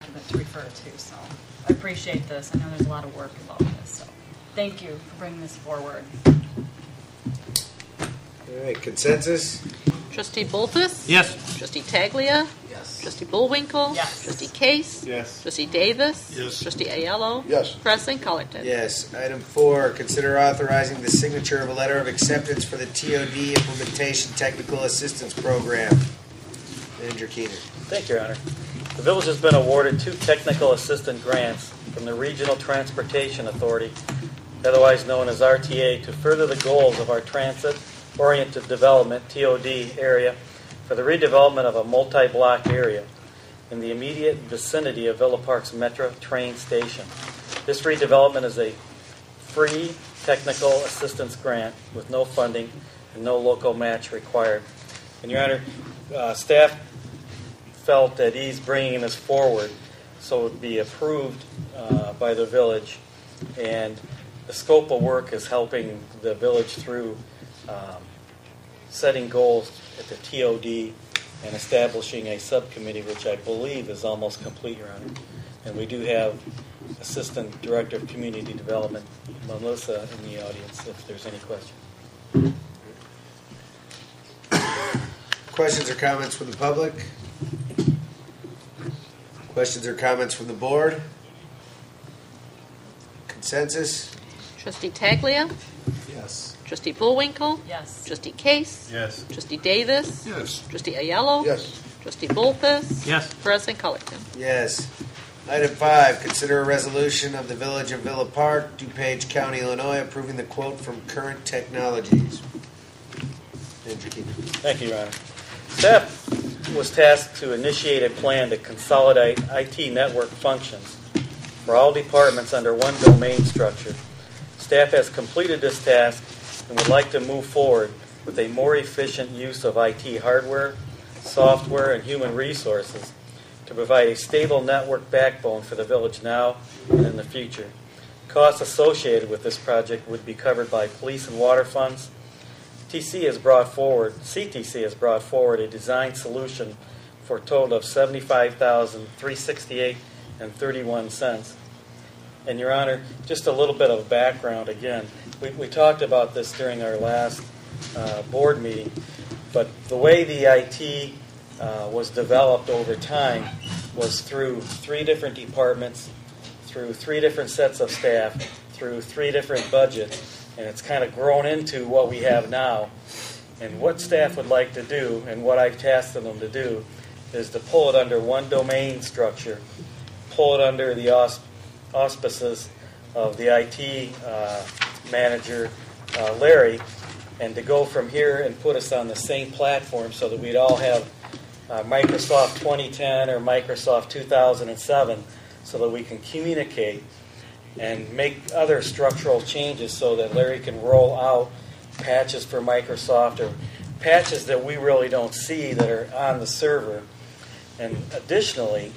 document to refer to. So I appreciate this. I know there's a lot of work involved in this. So thank you for bringing this forward. All right, consensus? Trustee Bolfus? Yes. Trustee Taglia? Yes. Trustee Bullwinkle? Yes. Trustee Case? Yes. Trustee Davis? Yes. Trustee Aiello? Yes. President Cullerton? Yes. Item 4, consider authorizing the signature of a letter of acceptance for the TOD Implementation Technical Assistance Program. Manager Keener. Thank you, Your Honor. The village has been awarded 2 technical assistant grants from the Regional Transportation Authority, otherwise known as RTA, to further the goals of our transit-oriented development, TOD, area for the redevelopment of a multi-block area in the immediate vicinity of Villa Park's Metro train station. This redevelopment is a free technical assistance grant with no funding and no local match required. And Your Honor, staff felt at ease bringing this forward so it would be approved by the village, and the scope of work is helping the village through setting goals at the TOD and establishing a subcommittee, which I believe is almost complete, Your Honor. And we do have Assistant Director of Community Development, Melissa, in the audience, if there's any question. Questions or comments from the public? Questions or comments from the board? Consensus? Trustee Taglia? Yes. Trustee Bullwinkle? Yes. Trustee Case? Yes. Trustee Davis? Yes. Trustee Aiello? Yes. Trustee Bolfus? Yes. President Cullerton? Yes. Item 5, consider a resolution of the Village of Villa Park, DuPage County, Illinois, approving the quote from Current Technologies. Manager Keener. Thank you, Your Honor. Staff was tasked to initiate a plan to consolidate IT network functions for all departments under one domain structure. Staff has completed this task and would like to move forward with a more efficient use of IT hardware, software, and human resources to provide a stable network backbone for the village now and in the future. Costs associated with this project would be covered by police and water funds. CTC has brought forward a design solution for a total of $75,368.31. And Your Honor, just a little bit of background again. We talked about this during our last board meeting, but the way the IT was developed over time was through 3 different departments, through 3 different sets of staff, through 3 different budgets, and it's kind of grown into what we have now. And what staff would like to do, and what I've tasked them to do, is to pull it under one domain structure, pull it under the auspices of the IT manager, Larry, and to go from here and put us on the same platform so that we'd all have Microsoft 2010 or Microsoft 2007 so that we can communicate and make other structural changes so that Larry can roll out patches for Microsoft or patches that we really don't see that are on the server. And additionally,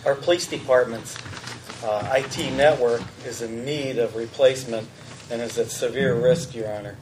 our police department's IT network is in need of replacement and is at severe risk, Your Honor,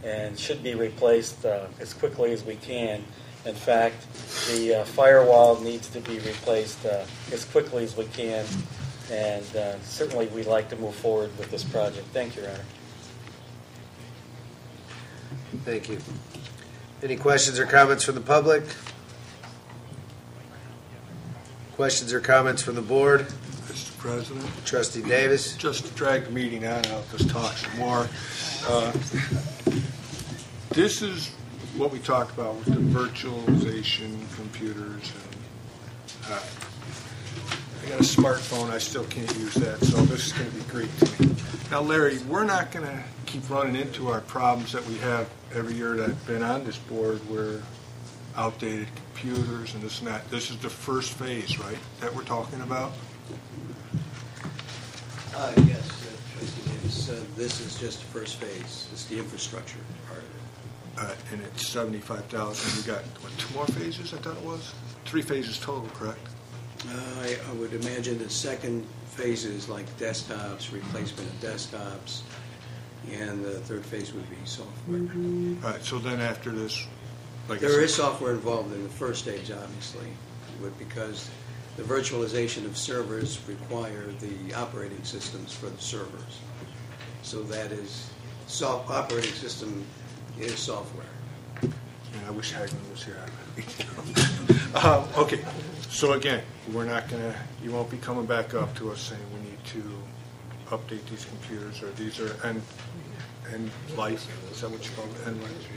and should be replaced as quickly as we can. In fact, the firewall needs to be replaced as quickly as we can, and certainly we'd like to move forward with this project. Thank you, Your Honor. Thank you. Any questions or comments from the public? Questions or comments from the board? Mr. President, Trustee Davis. just to drag the meeting on, I'll just talk some more. This is what we talked about with the virtualization computers. And I got a smartphone. I still can't use that, so this is going to be great to me. Now, Larry, we're not going to keep running into our problems that we have every year that I've been on this board where outdated computers and this and that. This is the first phase, right, that we're talking about? Yes, Trustee Davis. This is just the first phase. It's the infrastructure part of it. And it's $75,000. We got, what, 2 more phases, I thought it was? 3 phases total, correct? I would imagine the second phase is like desktops, replacement of desktops, and the third phase would be software. All right, so then after this, like There is software involved in the first stage, obviously, but because the virtualization of servers require the operating systems for the servers. So that is, operating system is software. Yeah, I wish Hagman was here. Okay, so again, we're not gonna, you won't be coming back up to us saying we need to update these computers, or these are end life, is that what you call it, end life?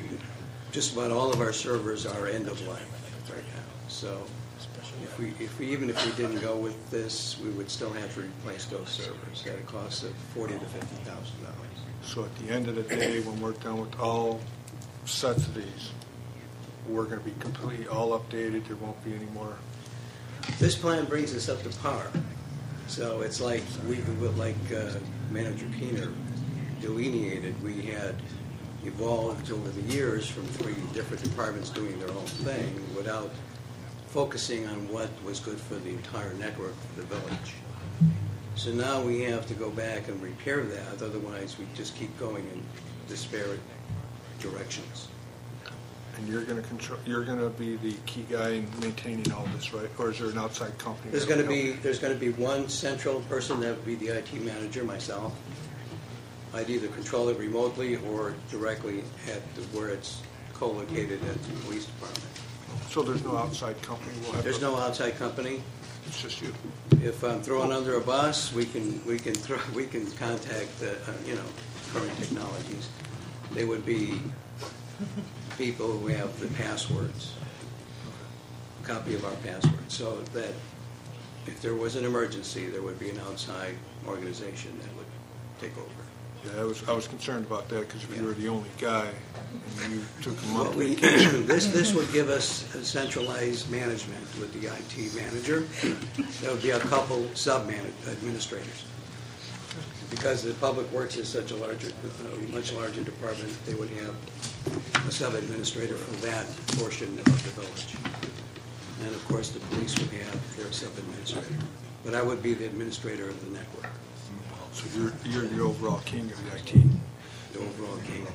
Just about all of our servers are end of life right now. So if we even if we didn't go with this, we would still have to replace those servers at a cost of $40,000 to $50,000. So at the end of the day, when we're done with all sets of these, we're gonna be completely all updated, there won't be any more. This plan brings us up to par. So it's like Manager Keener delineated, we had evolved over the years from 3 different departments doing their own thing without focusing on what was good for the entire network for the village. So now we have to go back and repair that, otherwise we just keep going in disparate directions. And you're gonna be the key guy in maintaining all this, right? Or is there an outside company? There's going to be one central person that would be the IT manager, myself. I'd either control it remotely or directly at where it's co-located at the police department. So there's no outside company? There's no outside company. It's just you? If I'm thrown under a bus, we can contact current technologies. They would be people who have the passwords, a copy of our passwords, so that if there was an emergency, there would be an outside organization that would take over. Yeah, I was concerned about that, because if you were the only guy and you took a month Well, vacation. this would give us a centralized management with the IT manager. There would be a couple sub-administrators. Because the public works is such a much larger department, they would have a sub-administrator for that portion of the village. And of course, the police would have their sub-administrator. But I would be the administrator of the network, So you're the overall king of the IT. the overall king.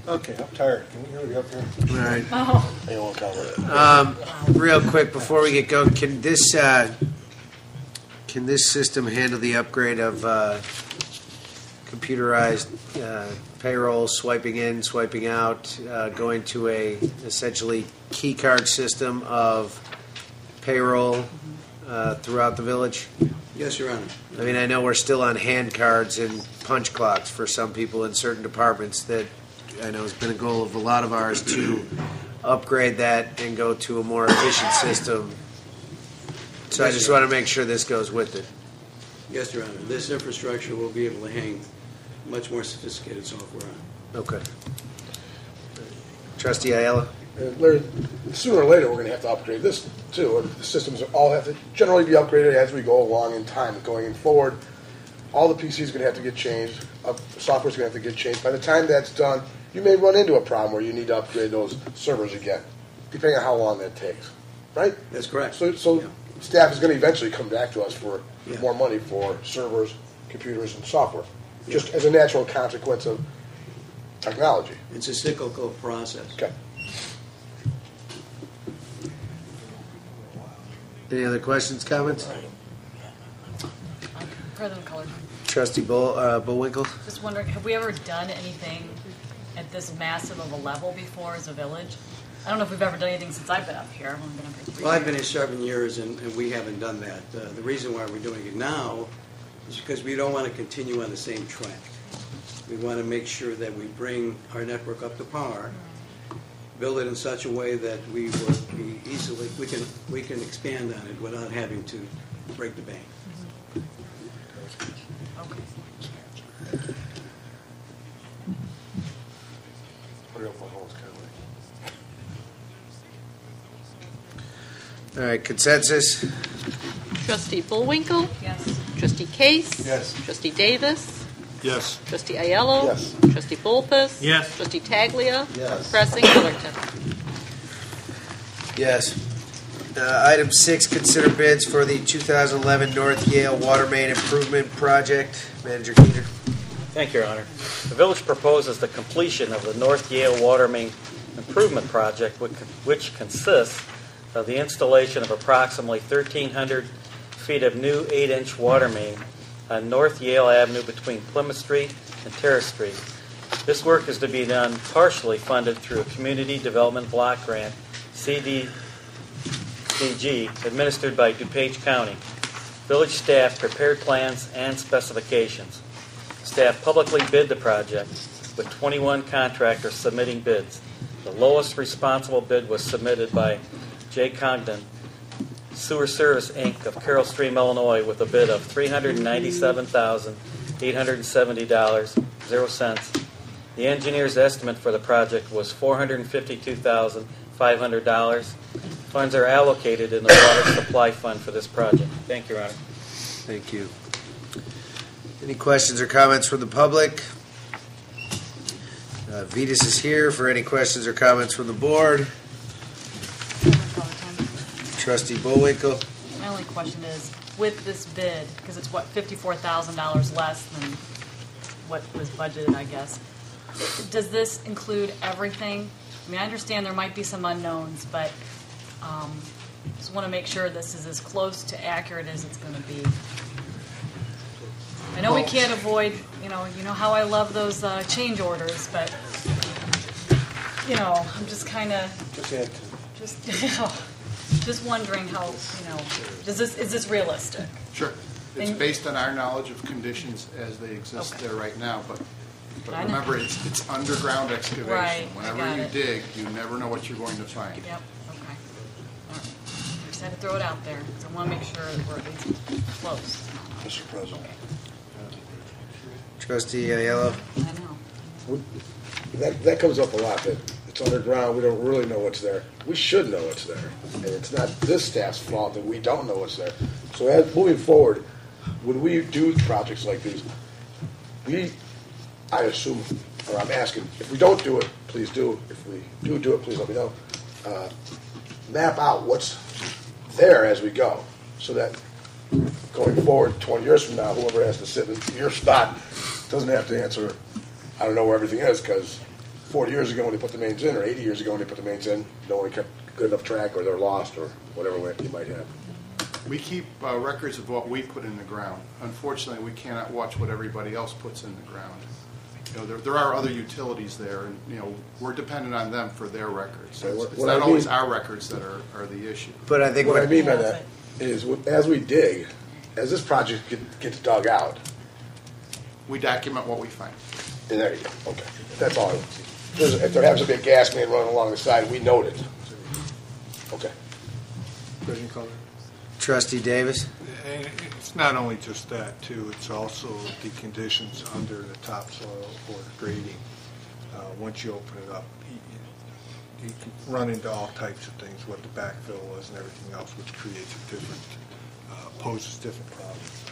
Okay, I'm tired. Can we hurry up here? All right. Oh, I won't comment. Real quick, before we get going, can this system handle the upgrade of computerized payroll, swiping in, swiping out, going to a essentially key card system of payroll throughout the village? Yes, Your Honor. I mean, I know we're still on hand cards and punch clocks for some people in certain departments. That I know has been a goal of a lot of ours to upgrade that and go to a more efficient system. So I just want to make sure this goes with it. Yes, Your Honor. This infrastructure will be able to hang much more sophisticated software on. Okay. Trustee Ayala? Larry, sooner or later, we're going to have to upgrade this too. The systems all have to generally be upgraded as we go along in time. Going forward, all the PCs are going to have to get changed. Software is going to have to get changed. By the time that's done, you may run into a problem where you need to upgrade those servers again, depending on how long that takes. Right? That's correct. So Yeah. staff is going to eventually come back to us for Yeah. more money for servers, computers, and software, just as a natural consequence of technology. It's a cyclical process. Okay. Any other questions, comments? President Color. Trustee Bullwinkle? Just wondering, have we ever done anything at this massive of a level before as a village? I don't know if we've ever done anything since I've been up here. I've only been up here 3 years. Well, I've been here 7 years, and we haven't done that. The reason why we're doing it now is because we don't want to continue on the same track. We want to make sure that we bring our network up to par, build it in such a way that we will be easily, we can expand on it without having to break the bank. Okay. All right, consensus? Trustee Bullwinkle? Yes. Trustee Case? Yes. Trustee Davis? Yes. Trustee Aiello? Yes. Trustee Bolfus? Yes. Trustee Taglia? Yes. President Fullerton? Yes. Item 6, consider bids for the 2011 North Yale Water Main Improvement Project. Manager Keener. Thank you, Your Honor. The village proposes the completion of the North Yale Water Main Improvement Project, which consists of the installation of approximately 1,300 feet of new 8-inch water main on North Yale Avenue between Plymouth Street and Terrace Street. This work is to be done partially funded through a Community Development Block Grant, CDBG, administered by DuPage County. Village staff prepared plans and specifications. Staff publicly bid the project, with 21 contractors submitting bids. The lowest responsible bid was submitted by J. Congdon Sewer Service, Inc. of Carroll Stream, Illinois, with a bid of $397,870.00. The engineer's estimate for the project was $452,500. Funds are allocated in the Water Supply Fund for this project. Thank you, Your Honor. Thank you. Any questions or comments from the public? Vetus is here for any questions or comments from the board. Trustee Bullwinkle. My only question is, with this bid, because it's what, $54,000 less than what was budgeted, I guess. Does this include everything? I mean, I understand there might be some unknowns, but just want to make sure this is as close to accurate as it's going to be. I know we can't avoid, you know how I love those change orders, but I'm just kind of just wondering how is this realistic? Sure. It's And- based on our knowledge of conditions as they exist Okay. there right now, but I know. remember, it's underground excavation. Right, I Whenever got you it. dig, you never know what you're going to find. Yep. Okay. All right. I just had to throw it out there. So I want to make sure that we're at least close. Mr. President. Trustee Aiello. I know. That comes up a lot, that it's underground, we don't really know what's there. We should know what's there, and it's not this staff's fault that we don't know what's there. So as moving forward, when we do projects like these, I assume, or I'm asking, if we don't do it, please do. If we do it, please let me know. Map out what's there as we go, so that going forward 20 years from now, whoever has to sit in your spot doesn't have to answer, I don't know where everything is, because 40 years ago when they put the mains in, or 80 years ago when they put the mains in, no one kept good enough track, or they're lost, or whatever way you might have. We keep records of what we put in the ground. Unfortunately, we cannot watch what everybody else puts in the ground. There are other utilities there, and we're dependent on them for their records. So it's What not I always mean- our records that are the issue. But I think What I mean by that is, as we dig, as this project gets dug out, We document what we find. and there you go, okay, that's all I want to see. If there happens to be a gas main running along the side, we note it. Okay. President Color? Trustee Davis. And it's not only just that, too, it's also the conditions under the topsoil or the grading. Once you open it up, you can run into all types of things, what the backfill was and everything else, which creates a different, poses different problems.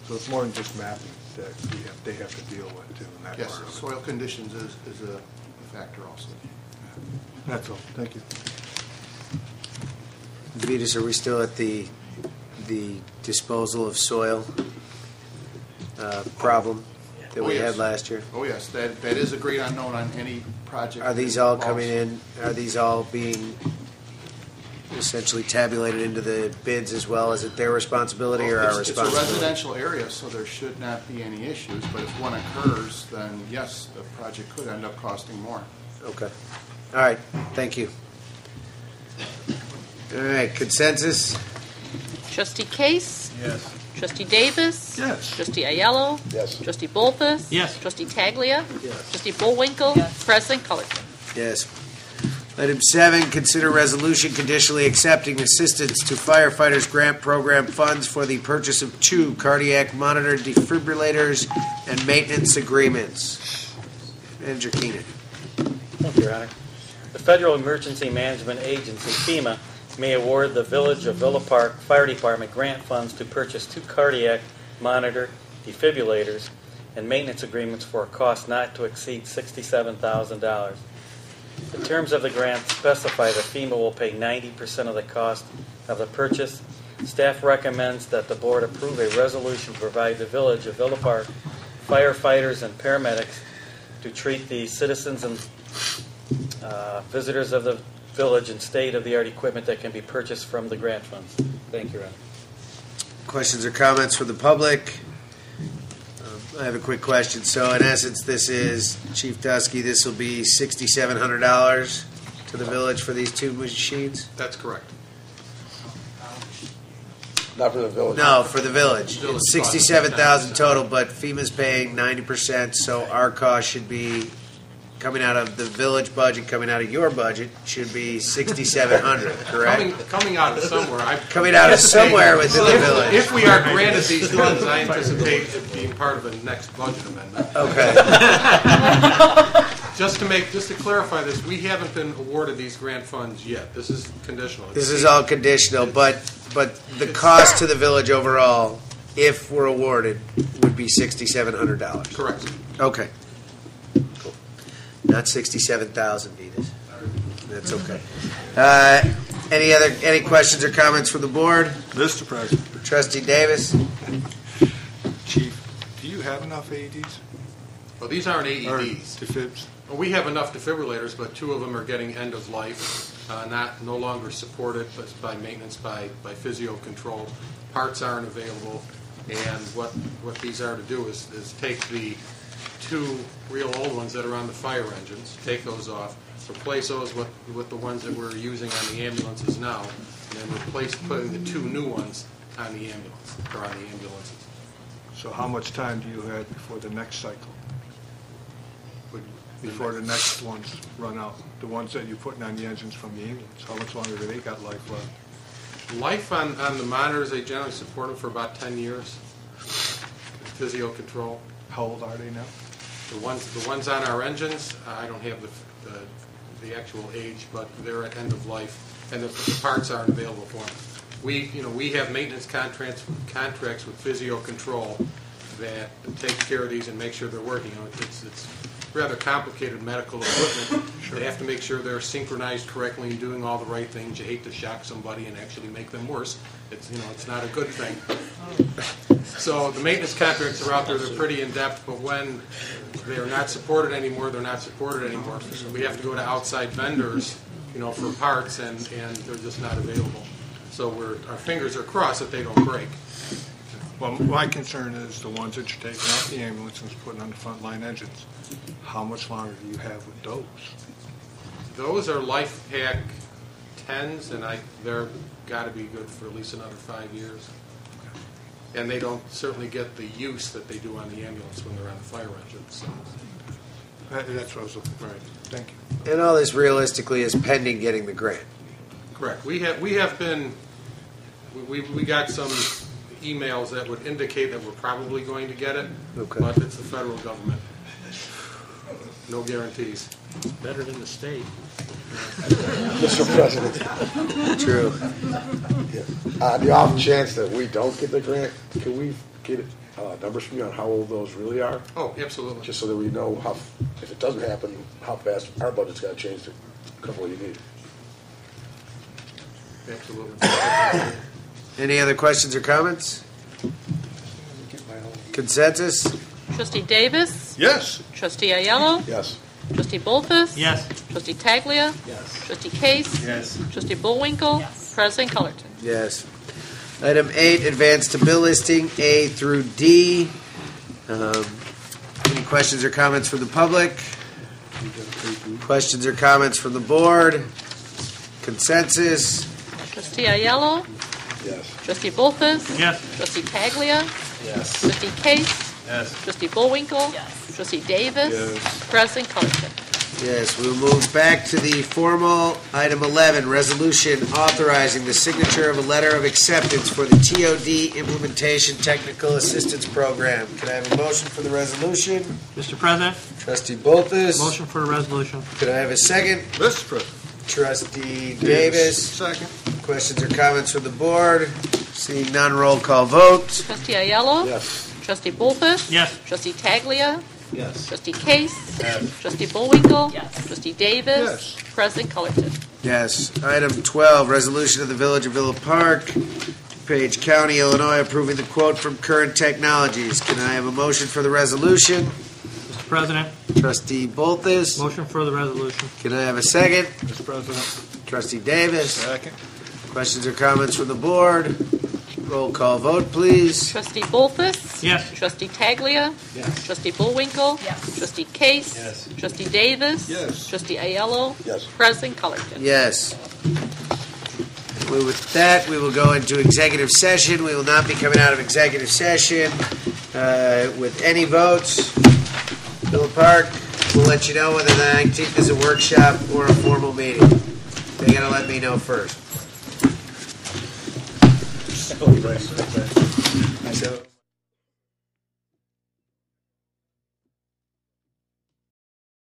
So it's more than just mapping that they have to deal with, too, in that Yes, part of it. soil conditions is a factor also. That's all, thank you. Vetus, are we still at the disposal of soil problem that we had last year? Oh, yes, that is a great unknown on any project. Are these all coming in? Are these all being essentially tabulated into the bids as well? Is it their responsibility or our It's a responsibility? residential area, so there should not be any issues, but if one occurs, then yes, the project could end up costing more. Okay. All right. Thank you. All right. Consensus? Trustee Case? Yes. Trustee Davis? Yes. Trustee Aiello? Yes. Trustee Bolfus? Yes. Trustee Taglia? Yes. Trustee Bullwinkle? Yes. President Colleton? Yes. Item 7, consider resolution conditionally accepting assistance to firefighters grant program funds for the purchase of 2 cardiac monitor defibrillators and maintenance agreements. Manager Keenan. Thank you, Your Honor. The Federal Emergency Management Agency, FEMA, may award the Village of Villa Park Fire Department grant funds to purchase 2 cardiac monitor defibrillators and maintenance agreements for a cost not to exceed $67,000. The terms of the grant specify that FEMA will pay 90% of the cost of the purchase. Staff recommends that the board approve a resolution to provide the Village of Villa Park firefighters and paramedics to treat the citizens and visitors of the village and state-of-the-art equipment that can be purchased from the grant funds. Thank you, Ron. Questions or comments from the public? I have a quick question. So in essence, this is, Chief Dusky, this will be $6,700 to the village for these two machines? That's correct. Not for the village. No, for the village. Village It's 67,000 total, but FEMA's paying 90%, so our cost should be coming out of the village budget, coming out of your budget, should be 6,700, correct? Coming out of somewhere. Coming out of somewhere within the village. If we are granted these funds, I anticipate it being part of a next budget amendment. Okay. Just to clarify this, we haven't been awarded these grant funds yet. This is conditional. This is all conditional, but the cost to the village overall, if we're awarded, would be $6,700. Correct. Okay. Cool. Not 67,000, Venus. That's okay. Any questions or comments from the board? Mr. President, Trustee Davis? Chief, do you have enough AEDs? Well, these aren't Or AEDs. defibs? Well, we have enough defibrillators, but two of them are getting end of life, no longer supported by maintenance, by physio control. Parts aren't available, and what these are to do is take the two real old ones that are on the fire engines, take those off, replace those with the ones that we're using on the ambulances now, and then putting the two new ones on the ambulance, or on the ambulances. So how much time do you have before the next cycle? Would- Before the next ones run out? The ones that you're putting on the engines from the ambulance, how much longer do they got life left? Life on the monitors, they generally support them for about 10 years. Physio control. How old are they now? The ones on our engines, I don't have the actual age, but they're at end of life, and the parts aren't available for them. We have maintenance contracts with physio control that take care of these and make sure they're working. It's rather complicated medical equipment. They have to make sure they're synchronized correctly and doing all the right things. You hate to shock somebody and actually make them worse. It's not a good thing. So the maintenance contracts are out there. They're pretty in depth, but when they're not supported anymore, they're not supported anymore. So we have to go to outside vendors, for parts, and they're just not available. So our fingers are crossed that they don't break. Well, my concern is the ones that you're taking off the ambulance and putting on the frontline engines. How much longer do you have with those? Those are Life Pack 10s, and they're got to be good for at least another 5 years. And they don't certainly get the use that they do on the ambulance when they're on the fire engine. So. That's what I was looking for. Right. Thank you. And all this realistically is pending getting the grant. Correct. We have been. We got some emails that would indicate that we're probably going to get it, Okay. but it's the federal government. No guarantees. Better than the state. Mr. President, True. the off chance that we don't get the grant, can we get numbers from you on how old those really are? Oh, absolutely. Just so that we know how, if it doesn't happen, how fast our budget's got to change to cover what you need. Absolutely. Any other questions or comments? Consensus? Trustee Davis? Yes. Trustee Ayello? Yes. Trustee Bolfus? Yes. Trustee Taglia? Yes. Trustee Case? Yes. Trustee Bullwinkle? Yes. President Colleton? Yes. Item 8, advance to bill listing A through D. Any questions or comments from the public? Questions or comments from the board? Consensus? Trustee Ayello? Yes. Trustee Bolfus? Yes. Trustee Taglia? Yes. Trustee Case? Yes. Trustee Bullwinkle? Yes. Trustee Davis? Yes. President Colleton? Yes, we'll move back to the formal item 11, resolution authorizing the signature of a letter of acceptance for the TOD Implementation Technical Assistance Program. Can I have a motion for the resolution? Mr. President, Trustee Bolfus. motion for the resolution. Could I have a second? Mr. President. Trustee Davis. Second. Questions or comments from the board? Seeing none, roll call vote. Trustee Ayello? Yes. Trustee Bolfus? Yes. Trustee Taglia? Yes. Trustee Case? Trustee Bullwinkle? Yes. Trustee Davis? Yes. President Colleton? Yes. Item 12, resolution of the Village of Villa Park, DuPage County, Illinois, approving the quote from Current Technologies. Can I have a motion for the resolution? Mr. President, Trustee Bolfus. motion for the resolution. Can I have a second? Mr. President. Trustee Davis. Second. Questions or comments from the board? Roll call vote, please. Trustee Bolfus? Yes. Trustee Taglia? Yes. Trustee Bullwinkle? Yes. Trustee Case? Yes. Trustee Davis? Yes. Trustee Aiello? Yes. President Colleton? Yes. With that, we will go into executive session. We will not be coming out of executive session with any votes. Philip Park will let you know whether the 19th is a workshop or a formal meeting. They got to let me know first. So